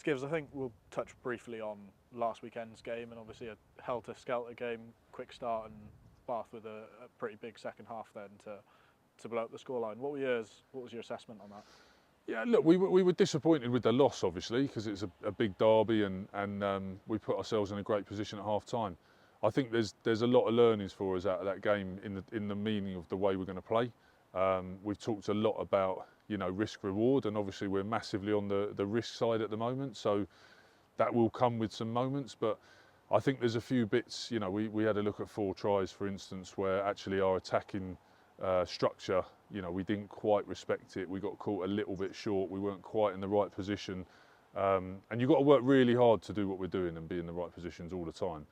Skivs, I think we'll touch briefly on last weekend's game, and obviously a helter-skelter game, quick start, and Bath with a pretty big second half then to blow up the scoreline. What was your assessment on that? Yeah, look, we were disappointed with the loss, obviously, because it's a big derby, and we put ourselves in a great position at half time. I think there's a lot of learnings for us out of that game in the meaning of the way we're going to play. We've talked a lot about risk reward, and obviously we're massively on the risk side at the moment, so that will come with some moments. But I think there's a few bits. We had a look at 4 tries, for instance, where actually our attacking structure, we didn't quite respect it. We got caught a little bit short. We weren't quite in the right position, and you've got to work really hard to do what we're doing and be in the right positions all the time.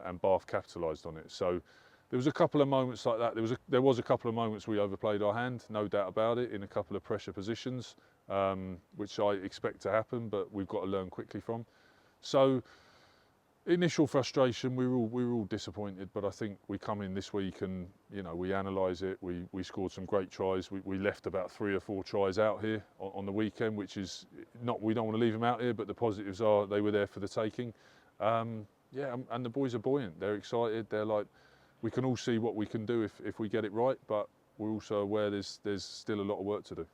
And Bath capitalised on it. So there was a couple of moments like that. There was a couple of moments we overplayed our hand, no doubt about it, in a couple of pressure positions, which I expect to happen, but we've got to learn quickly from. So initial frustration, we were all disappointed, but I think we come in this week and we analyse it. We scored some great tries. We left about 3 or 4 tries out here on the weekend, which is not, we don't want to leave them out here, but the positives are they were there for the taking. Yeah, and the boys are buoyant. They're excited. They're like, we can all see what we can do if we get it right, but we're also aware there's still a lot of work to do.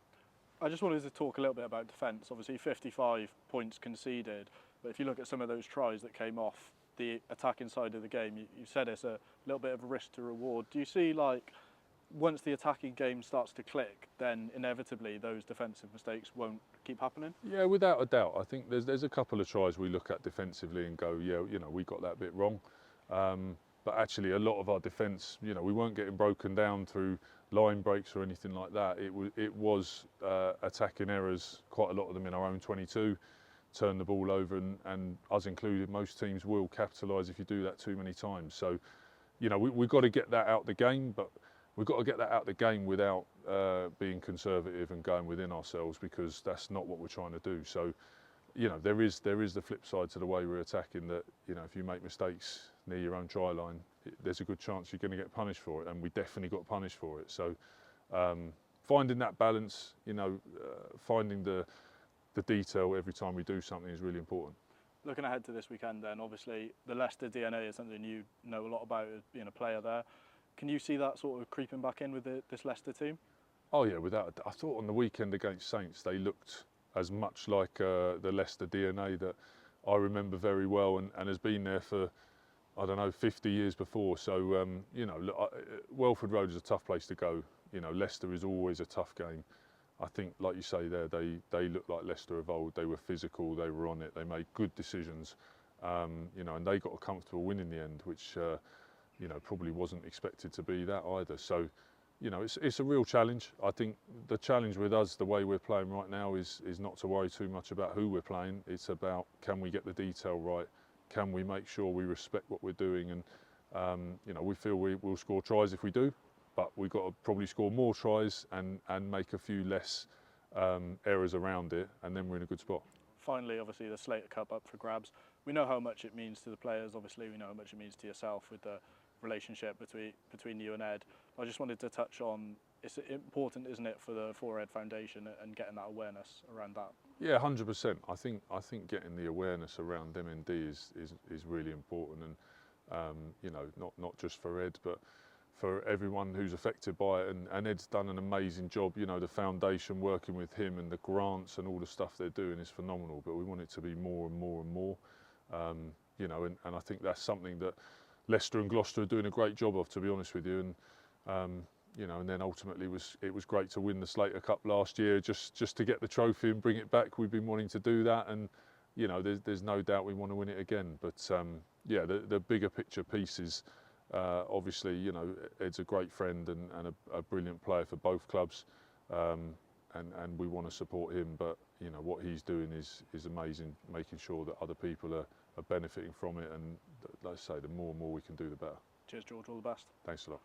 I just wanted to talk a little bit about defence. Obviously 55 points conceded, but if you look at some of those tries that came off the attacking side of the game, you said it's a little bit of a risk to reward. Do you see, like, once the attacking game starts to click, then inevitably those defensive mistakes won't keep happening? Yeah, without a doubt. I think there's a couple of tries we look at defensively and go, yeah, we got that bit wrong. But actually a lot of our defence, we weren't getting broken down through line breaks or anything like that. It was attacking errors, quite a lot of them in our own 22, turn the ball over, and us included, most teams will capitalise if you do that too many times. So, we've got to get that out the game, but we've got to get that out the game without being conservative and going within ourselves, because that's not what we're trying to do. So, there is the flip side to the way we're attacking, that if you make mistakes near your own try line, there's a good chance you're going to get punished for it, and we definitely got punished for it. So finding that balance, finding the detail every time we do something is really important. Looking ahead to this weekend then, obviously the Leicester DNA is something you know a lot about as being a player there. Can you see that sort of creeping back in with this Leicester team? Oh yeah, without a doubt. I thought on the weekend against Saints they looked as much like the Leicester DNA that I remember very well, and has been there for, I don't know, 50 years before. So look, Welford Road is a tough place to go. Leicester is always a tough game. I think, like you say there, they look like Leicester of old. They were physical, they were on it, they made good decisions, and they got a comfortable win in the end, which probably wasn't expected to be that either. So it's a real challenge. I think the challenge with us, the way we're playing right now, is not to worry too much about who we're playing. It's about, can we get the detail right? Can we make sure we respect what we're doing? And we feel we'll score tries if we do, but we've got to probably score more tries and make a few less errors around it, and then we're in a good spot. Finally, obviously the Slater Cup up for grabs. We know how much it means to the players. Obviously, we know how much it means to yourself with the relationship between you and Ed. I just wanted to touch on, it's important, isn't it, for the For Ed Foundation and getting that awareness around that? Yeah, 100%. I think getting the awareness around MND is really important, and not just for Ed, but for everyone who's affected by it. And Ed's done an amazing job. The foundation, working with him, and the grants and all the stuff they're doing is phenomenal. But we want it to be more and more and more. And I think that's something that Leicester and Gloucester are doing a great job of, to be honest with you. And and then ultimately it was great to win the Slater Cup last year, just to get the trophy and bring it back. We've been wanting to do that, and there's no doubt we want to win it again. But the bigger picture piece is, obviously, Ed's a great friend and a brilliant player for both clubs, and we want to support him. But what he's doing is amazing, making sure that other people are benefiting from it. And like I say, the more and more we can do, the better. Cheers, George. All the best. Thanks a lot.